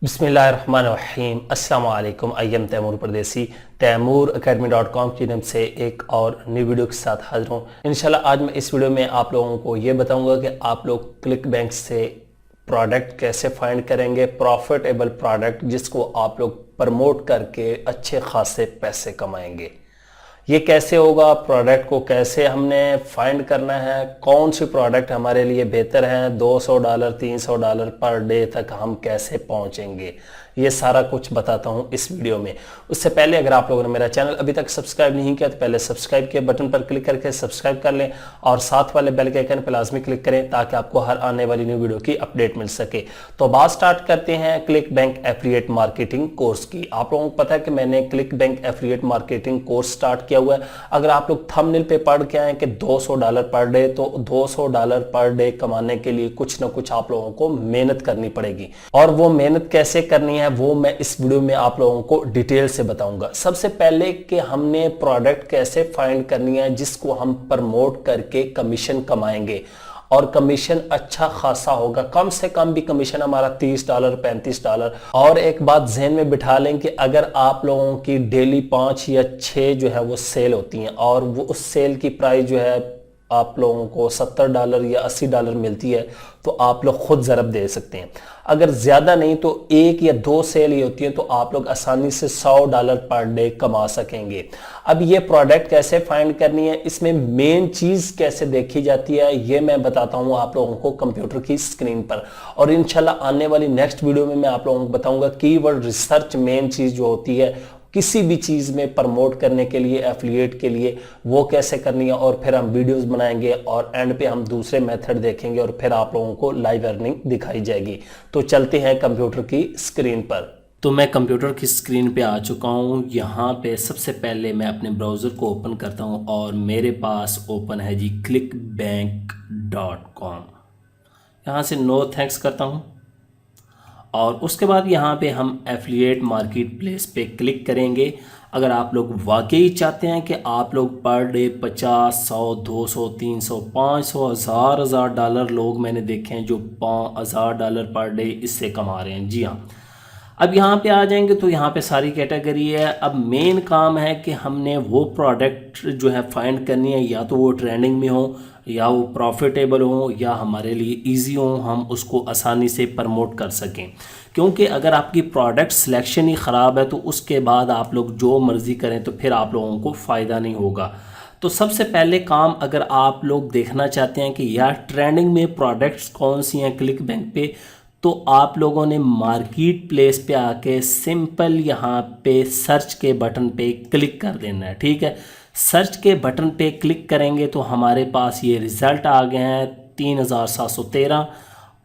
बिस्मिल्लाहिर्रहमानिर्रहीम अस्सलाम वालेकुम। आई एम तैमूर परदेसी तैमूर academy.com की तरफ से एक और नई वीडियो के साथ हाजिर हूँ। इंशाल्लाह आज मैं इस वीडियो में आप लोगों को ये बताऊंगा कि आप लोग क्लिक बैंक से प्रोडक्ट कैसे फाइंड करेंगे, प्रॉफिटेबल प्रोडक्ट जिसको आप लोग प्रमोट करके अच्छे खासे पैसे कमाएंगे। ये कैसे होगा, प्रोडक्ट को कैसे हमने फाइंड करना है, कौन सी प्रोडक्ट हमारे लिए बेहतर है, $200 $300 पर डे तक हम कैसे पहुंचेंगे, ये सारा कुछ बताता हूं इस वीडियो में। उससे पहले अगर आप लोगों ने मेरा चैनल अभी तक सब्सक्राइब नहीं किया तो पहले सब्सक्राइब के बटन पर क्लिक करके सब्सक्राइब कर लें और साथ वाले बेल के आइकन पर लाजमी क्लिक करें ताकि आपको हर आने वाली न्यू वीडियो की अपडेट मिल सके। तो बात स्टार्ट करते हैं click bank affiliate marketing course की। आप लोगों को पता है कि मैंने click bank affiliate marketing course start किया हुआ है। अगर आप लोग थंबनेल पे पढ़ के आए कि $200 पर डे, तो $200 पर डे कमाने के लिए कुछ ना कुछ आप लोगों को मेहनत करनी पड़ेगी और वो मेहनत कैसे करनी है वो मैं इस वीडियो में आप लोगों को डिटेल से बताऊंगा। सबसे पहले कि हमने प्रोडक्ट कैसे फाइंड करनी है जिसको हम प्रमोट करके कमीशन कमाएंगे और कमीशन अच्छा खासा होगा, कम से कम भी कमीशन हमारा $30 $35। और एक बात जहन में बिठा लें कि अगर आप लोगों की डेली 5 या 6 जो है वो सेल होती हैं और वो उस सेल की प्राइस जो है आप लोगों को $70 या $80 मिलती है तो आप लोग खुद ज़रब दे सकते हैं। अगर ज़्यादा नहीं तो 1 या 2 सेल ही होती है तो आप लोग आसानी से $100 पर डे कमा सकेंगे। अब ये प्रोडक्ट कैसे फाइंड करनी है, इसमें मेन चीज़ कैसे देखी जाती है, ये मैं बताता हूँ आप लोगों को कंप्यूटर की स्क्रीन पर। और इंशाल्लाह आने वाली नेक्स्ट वीडियो में मैं आप लोगों को बताऊँगा कीवर्ड रिसर्च मेन चीज़ जो होती है किसी भी चीज़ में प्रमोट करने के लिए, एफिलिएट के लिए, वो कैसे करनी है। और फिर हम वीडियोस बनाएंगे और एंड पे हम दूसरे मेथड देखेंगे और फिर आप लोगों को लाइव अर्निंग दिखाई जाएगी। तो चलते हैं कंप्यूटर की स्क्रीन पर। तो मैं कंप्यूटर की स्क्रीन पे आ चुका हूँ। यहाँ पे सबसे पहले मैं अपने ब्राउज़र को ओपन करता हूँ और मेरे पास ओपन है जी clickbank.com। यहाँ से नो थैंक्स करता हूँ और उसके बाद यहाँ पे हम एफिलिएट मार्केट प्लेस पे क्लिक करेंगे। अगर आप लोग वाकई चाहते हैं कि आप लोग पर डे 50, 100, 200, 300, 500, हज़ार डॉलर लोग मैंने देखे हैं जो $5000 पर डे इससे कमा रहे हैं। जी हाँ, अब यहाँ पे आ जाएंगे तो यहाँ पे सारी कैटेगरी है। अब मेन काम है कि हमने वो प्रोडक्ट जो है फाइंड करनी है, या तो वो ट्रेंडिंग में हो या वो प्रॉफिटेबल हो या हमारे लिए इजी हो, हम उसको आसानी से प्रमोट कर सकें। क्योंकि अगर आपकी प्रोडक्ट सिलेक्शन ही ख़राब है तो उसके बाद आप लोग जो मर्ज़ी करें तो फिर आप लोगों को फ़ायदा नहीं होगा। तो सबसे पहले काम, अगर आप लोग देखना चाहते हैं कि यार ट्रेंडिंग में प्रोडक्ट्स कौन सी हैं क्लिक बैंक पे, तो आप लोगों ने मार्केट प्लेस पे आके सिंपल यहाँ पे सर्च के बटन पे क्लिक कर देना है। ठीक है, सर्च के बटन पे क्लिक करेंगे तो हमारे पास ये रिज़ल्ट आ गए हैं 3713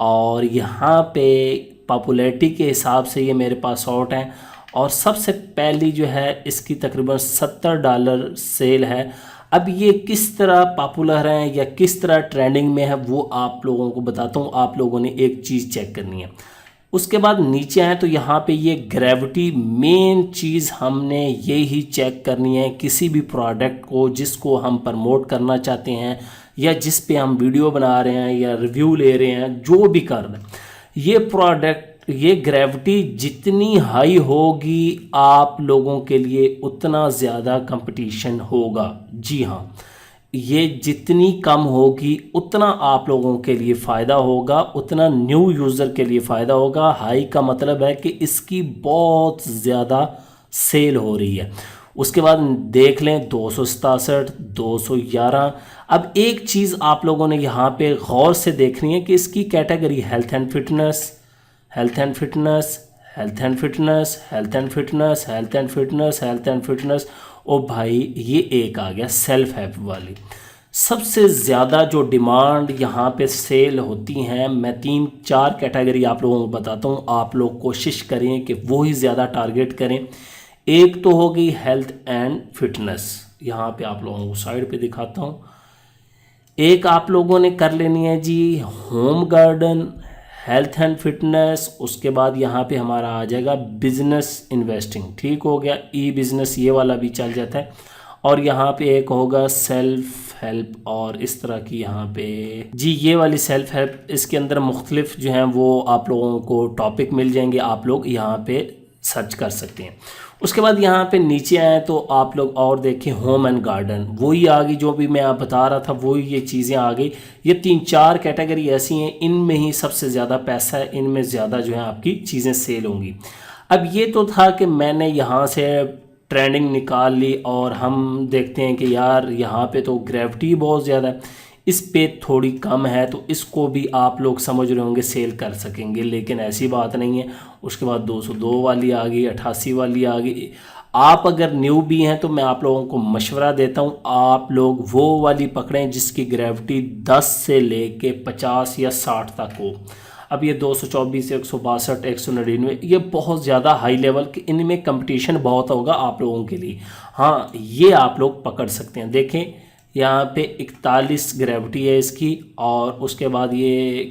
और यहाँ पे पॉपुलैरिटी के हिसाब से ये मेरे पास शॉर्ट हैं। और सबसे पहली जो है इसकी तकरीबन $70 सेल है। अब ये किस तरह पॉपुलर हैं या किस तरह ट्रेंडिंग में है वो आप लोगों को बताता हूँ। आप लोगों ने एक चीज़ चेक करनी है। उसके बाद नीचे आए तो यहाँ पे ये ग्रेविटी, मेन चीज़ हमने ये ही चेक करनी है किसी भी प्रोडक्ट को जिसको हम प्रमोट करना चाहते हैं या जिस पे हम वीडियो बना रहे हैं या रिव्यू ले रहे हैं, जो भी कर रहे हैं, ये प्रोडक्ट, ये ग्रेविटी जितनी हाई होगी आप लोगों के लिए उतना ज़्यादा कंपटीशन होगा। जी हाँ, ये जितनी कम होगी उतना आप लोगों के लिए फ़ायदा होगा, उतना न्यू यूज़र के लिए फ़ायदा होगा। हाई का मतलब है कि इसकी बहुत ज़्यादा सेल हो रही है। उसके बाद देख लें 267, 211। अब एक चीज़ आप लोगों ने यहाँ पे गौर से देखनी है कि इसकी category health and fitness, health and fitness, health and fitness, health and fitness, health and fitness, health and fitness. ओ भाई, ये एक आ गया सेल्फ हेल्प वाली। सबसे ज़्यादा जो डिमांड यहाँ पे सेल होती हैं, मैं 3-4 कैटेगरी आप लोगों को बताता हूँ। आप लोग कोशिश करें कि वो ही ज़्यादा टारगेट करें। एक तो होगी हेल्थ एंड फिटनेस, यहाँ पे आप लोगों को साइड पे दिखाता हूँ। एक आप लोगों ने कर लेनी है जी home garden, health and fitness. उसके बाद यहाँ पे हमारा आ जाएगा बिजनेस इन्वेस्टिंग। ठीक हो गया, ई बिजनेस ये वाला भी चल जाता है। और यहाँ पे एक होगा सेल्फ हेल्प और इस तरह की यहाँ पे जी ये वाली सेल्फ हेल्प, इसके अंदर मुख्तलिफ जो हैं वो आप लोगों को टॉपिक मिल जाएंगे, आप लोग यहाँ पे सर्च कर सकते हैं। उसके बाद यहाँ पे नीचे आए तो आप लोग और देखें होम एंड गार्डन, वही आ गई जो भी मैं आप बता रहा था, वही ये चीज़ें आ गई। ये 3-4 कैटेगरी ऐसी हैं, इनमें ही सबसे ज़्यादा पैसा है, इनमें ज़्यादा जो है आपकी चीज़ें सेल होंगी। अब ये तो था कि मैंने यहाँ से ट्रेंडिंग निकाल ली और हम देखते हैं कि यार यहाँ पे तो ग्रेविटी बहुत ज़्यादा है, इस पे थोड़ी कम है, तो इसको भी आप लोग समझ रहे होंगे सेल कर सकेंगे, लेकिन ऐसी बात नहीं है। उसके बाद 202 वाली आ गई, 88 वाली आ गई। आप अगर न्यू भी हैं तो मैं आप लोगों को मशवरा देता हूँ, आप लोग वो वाली पकड़ें जिसकी ग्रेविटी 10 से लेके 50 या 60 तक हो। अब ये 224, 162, 199 ये बहुत ज़्यादा हाई लेवल के, इनमें कंपटीशन बहुत होगा आप लोगों के लिए। हाँ ये आप लोग पकड़ सकते हैं। देखें यहाँ पे 41 ग्रेविटी है इसकी, और उसके बाद ये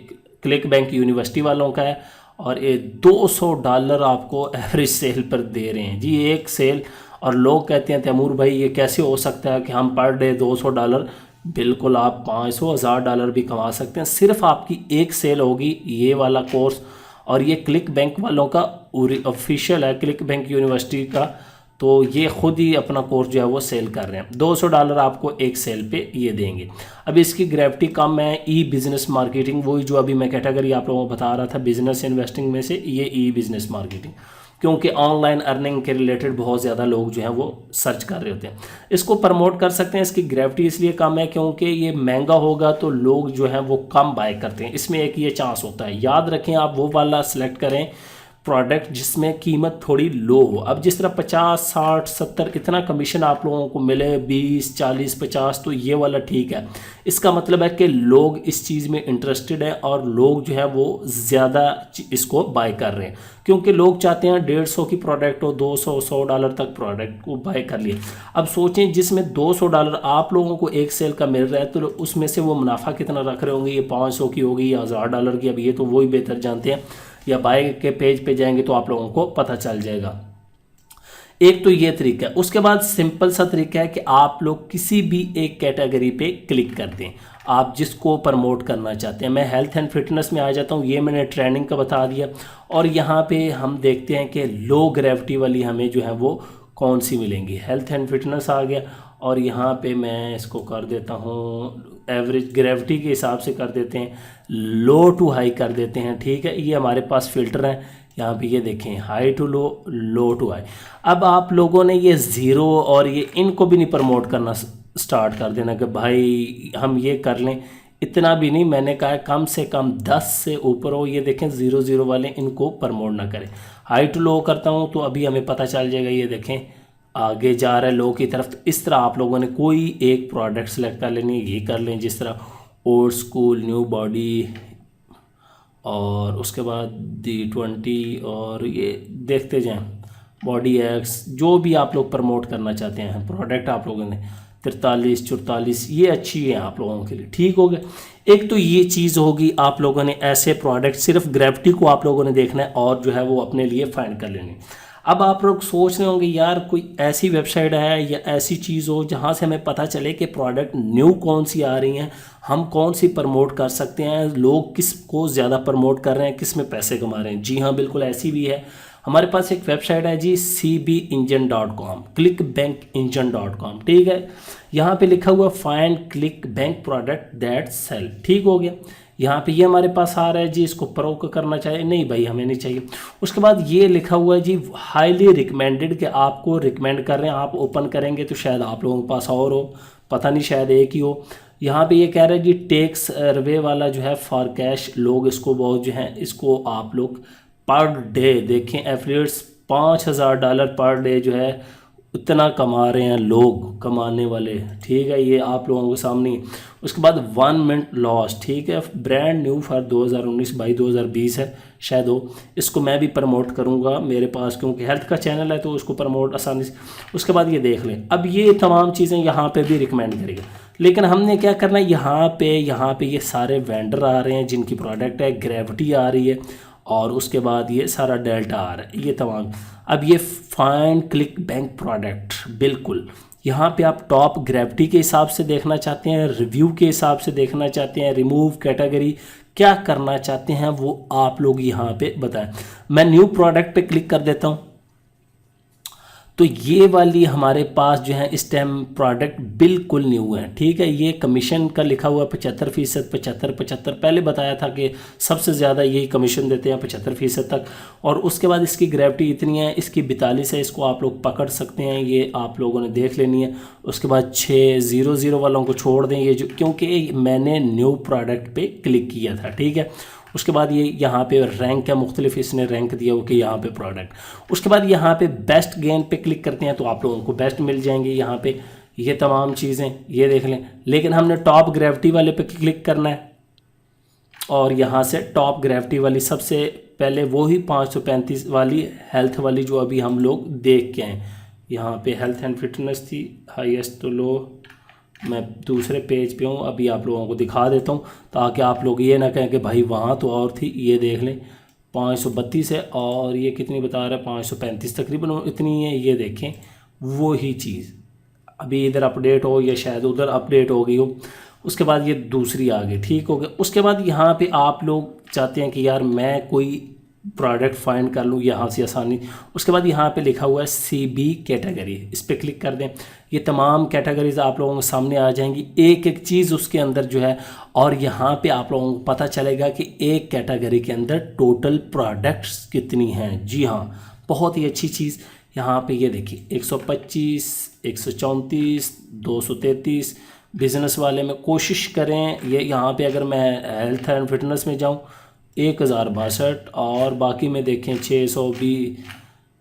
क्लिक बैंक यूनिवर्सिटी वालों का है, और ये $200 आपको एवरेज सेल पर दे रहे हैं जी, एक सेल। और लोग कहते हैं तैमूर भाई ये कैसे हो सकता है कि हम पर डे $200, बिल्कुल आप $500-1000 भी कमा सकते हैं, सिर्फ आपकी एक सेल होगी ये वाला कोर्स। और ये क्लिक बैंक वालों का ऑफिशियल है, क्लिक बैंक यूनिवर्सिटी का, तो ये ख़ुद ही अपना कोर्स जो है वो सेल कर रहे हैं। $200 आपको एक सेल पे ये देंगे। अब इसकी ग्रेविटी कम है। ई बिज़नेस मार्केटिंग, वही जो अभी मैं कैटेगरी आप लोगों को बता रहा था बिज़नेस इन्वेस्टिंग में से, ये ई बिज़नेस मार्केटिंग, क्योंकि ऑनलाइन अर्निंग के रिलेटेड बहुत ज़्यादा लोग जो हैं वो सर्च कर रहे होते हैं, इसको प्रमोट कर सकते हैं। इसकी ग्रेविटी इसलिए कम है क्योंकि ये महंगा होगा तो लोग जो हैं वो कम बाय करते हैं, इसमें एक ये चांस होता है। याद रखें आप वो वाला सेलेक्ट करें प्रोडक्ट जिसमें कीमत थोड़ी लो हो। अब जिस तरह 50, 60, 70 इतना कमीशन आप लोगों को मिले, 20, 40, 50, तो ये वाला ठीक है। इसका मतलब है कि लोग इस चीज़ में इंटरेस्टेड हैं और लोग जो है वो ज़्यादा इसको बाय कर रहे हैं, क्योंकि लोग चाहते हैं 150 की प्रोडक्ट हो, 200, $100 तक प्रोडक्ट को बाय कर लिए। अब सोचें जिसमें $200 आप लोगों को एक सेल का मिल रहा है, तो उसमें से वो मुनाफा कितना रख रहे होंगे, ये 500 की होगी या $1000 की, अब ये तो वही बेहतर जानते हैं, या बाय के पेज पे जाएंगे तो आप लोगों को पता चल जाएगा। एक तो ये तरीका है। उसके बाद सिंपल सा तरीका है कि आप लोग किसी भी एक कैटेगरी पे क्लिक कर दें, आप जिसको प्रमोट करना चाहते हैं। मैं हेल्थ एंड फिटनेस में आ जाता हूँ, ये मैंने ट्रेनिंग का बता दिया, और यहाँ पे हम देखते हैं कि लो ग्रेविटी वाली हमें जो है वो कौन सी मिलेंगी। हेल्थ एंड फिटनेस आ गया, और यहाँ पे मैं इसको कर देता हूँ एवरेज ग्रेविटी के हिसाब से कर देते हैं, लो टू हाई कर देते हैं, ठीक है। ये हमारे पास फ़िल्टर हैं, यहाँ पे ये देखें high to low, low to high. अब आप लोगों ने ये ज़ीरो और ये इनको भी नहीं प्रमोट करना स्टार्ट कर देना कि भाई हम ये कर लें, इतना भी नहीं। मैंने कहा है कम से कम 10 से ऊपर हो। ये देखें 00 वाले इनको प्रमोट ना करें। हाई टू लो करता हूँ तो अभी हमें पता चल जाएगा, ये देखें आगे जा रहा है लो की तरफ। तो इस तरह आप लोगों ने कोई एक प्रोडक्ट सेलेक्ट कर लेनी, ये कर लें जिस तरह ओल्ड स्कूल, न्यू बॉडी, और उसके बाद D20, और ये देखते जाएं बॉडी एक्स, जो भी आप लोग प्रमोट करना चाहते हैं प्रोडक्ट आप लोगों ने 43, 44, ये अच्छी है आप लोगों के लिए, ठीक हो गया। एक तो ये चीज़ होगी, आप लोगों ने ऐसे प्रोडक्ट सिर्फ ग्रेविटी को आप लोगों ने देखना है और जो है वो अपने लिए फाइंड कर लेनी। अब आप लोग सोच रहे होंगे यार कोई ऐसी वेबसाइट है या ऐसी चीज़ हो जहाँ से हमें पता चले कि प्रोडक्ट न्यू कौन सी आ रही हैं, हम कौन सी प्रमोट कर सकते हैं, लोग किस को ज़्यादा प्रमोट कर रहे हैं, किस में पैसे कमा रहे हैं। जी हाँ, बिल्कुल ऐसी भी है। हमारे पास एक वेबसाइट है जी cbengine.com, clickbankengine.com, ठीक है। यहाँ पे लिखा हुआ find click bank product that sell, ठीक हो गया। यहाँ पे ये हमारे पास आ रहा है जी, इसको प्रो करना चाहिए, नहीं भाई हमें नहीं चाहिए। उसके बाद ये लिखा हुआ है जी हाईली रिकमेंडेड, कि आपको रिकमेंड कर रहे हैं, आप ओपन करेंगे तो शायद आप लोगों के पास और हो, पता नहीं शायद एक ही हो। यहाँ पे ये कह रहे हैं जी टेक्स सर्वे वाला जो है फॉर कैश, लोग इसको बहुत जो है इसको आप लोग पर डे देखें, एफिलिएट्स $5000 पर डे जो है इतना कमा रहे हैं लोग, कमाने वाले, ठीक है। ये आप लोगों के सामने। उसके बाद 1 मिनट लॉस, ठीक है, ब्रांड न्यू फॉर 2019 बाई 2020 है शायद हो। इसको मैं भी प्रमोट करूँगा मेरे पास, क्योंकि हेल्थ का चैनल है तो उसको प्रमोट आसानी से। उसके बाद ये देख लें, अब ये तमाम चीज़ें यहाँ पे भी रिकमेंड करेगा, लेकिन हमने क्या करना है, यहाँ पे ये सारे वेंडर आ रहे हैं जिनकी प्रोडक्ट है, ग्रेविटी आ रही है, और उसके बाद ये सारा डेल्टा आ रहा है, ये तमाम। अब ये फाइंड क्लिक बैंक प्रोडक्ट, बिल्कुल यहाँ पे आप टॉप ग्रेविटी के हिसाब से देखना चाहते हैं, रिव्यू के हिसाब से देखना चाहते हैं, रिमूव कैटेगरी क्या करना चाहते हैं वो आप लोग यहाँ पे बताएं। मैं न्यू प्रोडक्ट पे क्लिक कर देता हूँ। तो ये वाली हमारे पास जो है इस टाइम प्रोडक्ट बिल्कुल न्यू है, ठीक है। ये कमीशन का लिखा हुआ 75%, 75 पहले बताया था कि सबसे ज़्यादा यही कमीशन देते हैं 75% तक। और उसके बाद इसकी ग्रेविटी इतनी है, इसकी 42 है, इसको आप लोग पकड़ सकते हैं, ये आप लोगों ने देख लेनी है। उसके बाद 600 वालों को छोड़ दें, ये जो क्योंकि मैंने न्यू प्रोडक्ट पे क्लिक किया था, ठीक है। उसके बाद ये यहाँ पे रैंक है मुख्तलिफ, इसने रैंक दिया हो कि यहाँ पे प्रोडक्ट। उसके बाद यहाँ पे बेस्ट गेन पे क्लिक करते हैं तो आप लोगों को बेस्ट मिल जाएंगे यहाँ पे ये तमाम चीज़ें, ये देख लें। लेकिन हमने टॉप ग्रेविटी वाले पे क्लिक करना है और यहाँ से टॉप ग्रेविटी वाली सबसे पहले वही 535 वाली हेल्थ वाली जो अभी हम लोग देख के हैं। यहाँ पे हेल्थ एंड फिटनेस थी, हाईएस्ट तो लो, मैं दूसरे पेज पे हूँ, अभी आप लोगों को दिखा देता हूँ ताकि आप लोग ये ना कहें कि भाई वहाँ तो और थी। ये देख लें 532 है और ये कितनी बता रहा है 535 तकरीबन इतनी है। ये देखें वही चीज़ अभी इधर अपडेट हो या शायद उधर अपडेट हो गई हो। उसके बाद ये दूसरी आ गई, ठीक हो गया। उसके बाद यहाँ पे आप लोग चाहते हैं कि यार मैं कोई प्रोडक्ट फाइंड कर लूँ यहाँ से आसानी। उसके बाद यहाँ पे लिखा हुआ है CB कैटेगरी, इस पर क्लिक कर दें। ये तमाम कैटेगरीज आप लोगों के सामने आ जाएंगी, एक एक चीज़ उसके अंदर जो है। और यहाँ पे आप लोगों को पता चलेगा कि एक कैटेगरी के अंदर टोटल प्रोडक्ट्स कितनी हैं। जी हाँ, बहुत ही अच्छी चीज़। यहाँ पे ये देखिए 125, 134, 233। बिज़नेस वाले में कोशिश करें, ये यहाँ पे अगर मैं हेल्थ एंड फिटनेस में जाऊँ 1062 और बाकी में देखें 600 भी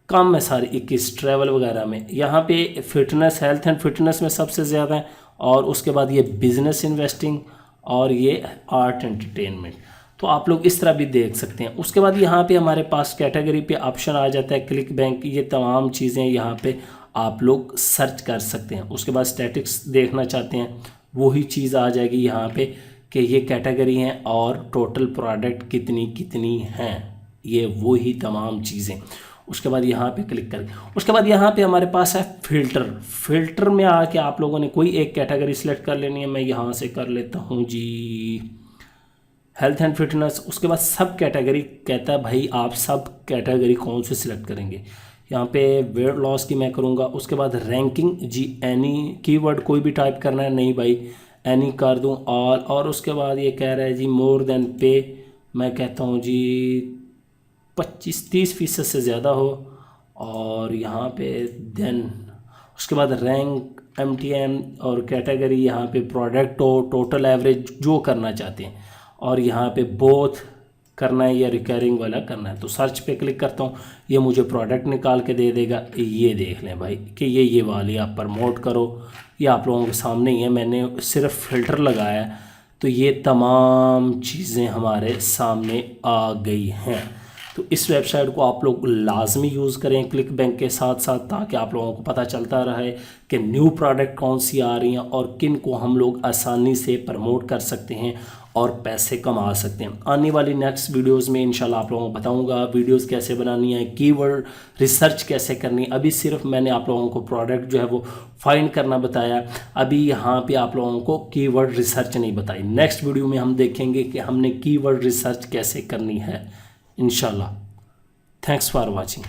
कम है सारी 21 ट्रैवल वगैरह में। यहाँ पे फिटनेस, हेल्थ एंड फिटनेस में सबसे ज़्यादा है। और उसके बाद ये बिज़नेस इन्वेस्टिंग और ये आर्ट एंटरटेनमेंट। तो आप लोग इस तरह भी देख सकते हैं। उसके बाद यहाँ पे हमारे पास कैटेगरी पे ऑप्शन आ जाता है क्लिक बैंक। ये तमाम चीज़ें यहाँ पे आप लोग सर्च कर सकते हैं। उसके बाद स्टैटिक्स देखना चाहते हैं वही चीज़ आ जाएगी यहाँ पे कि ये कैटेगरी हैं और टोटल प्रोडक्ट कितनी कितनी हैं, ये वही तमाम चीज़ें। उसके बाद यहाँ पे क्लिक करें। उसके बाद यहाँ पे हमारे पास है फ़िल्टर में आके आप लोगों ने कोई एक कैटेगरी सिलेक्ट कर लेनी है। मैं यहाँ से कर लेता हूँ जी हेल्थ एंड फिटनेस। उसके बाद सब कैटेगरी कहता है भाई आप सब कैटेगरी कौन से सिलेक्ट करेंगे। यहाँ पे वेट लॉस की मैं करूँगा। उसके बाद रैंकिंग जी एनी कीवर्ड कोई भी टाइप करना है, नहीं भाई एनी कर दूँ और उसके बाद ये कह रहा है जी मोर देन पे, मैं कहता हूँ जी 25-30% से ज़्यादा हो। और यहाँ पे देन उसके बाद रैंक MTM और कैटेगरी यहाँ पे प्रोडक्ट हो, टोटल एवरेज जो करना चाहते हैं। और यहाँ पे बोथ करना है या रिकरिंग वाला करना है। तो सर्च पे क्लिक करता हूँ, ये मुझे प्रोडक्ट निकाल के दे देगा। ये देख लें भाई कि ये वाली आप प्रमोट करो, ये आप लोगों के सामने ही है, मैंने सिर्फ फ़िल्टर लगाया है तो ये तमाम चीज़ें हमारे सामने आ गई हैं। तो इस वेबसाइट को आप लोग लाजमी यूज़ करें क्लिक बैंक के साथ साथ, ताकि आप लोगों को पता चलता रहे कि न्यू प्रोडक्ट कौन सी आ रही हैं और किन को हम लोग आसानी से प्रमोट कर सकते हैं और पैसे कमा सकते हैं। आने वाली नेक्स्ट वीडियोस में इंशाल्लाह आप लोगों को बताऊंगा वीडियोस कैसे बनानी है, कीवर्ड रिसर्च कैसे करनी है। अभी सिर्फ मैंने आप लोगों को प्रोडक्ट जो है वो फाइंड करना बताया, अभी यहाँ पे आप लोगों को कीवर्ड रिसर्च नहीं बताई। नेक्स्ट वीडियो में हम देखेंगे कि हमने कीवर्ड रिसर्च कैसे करनी है इंशाल्लाह। Thanks for watching.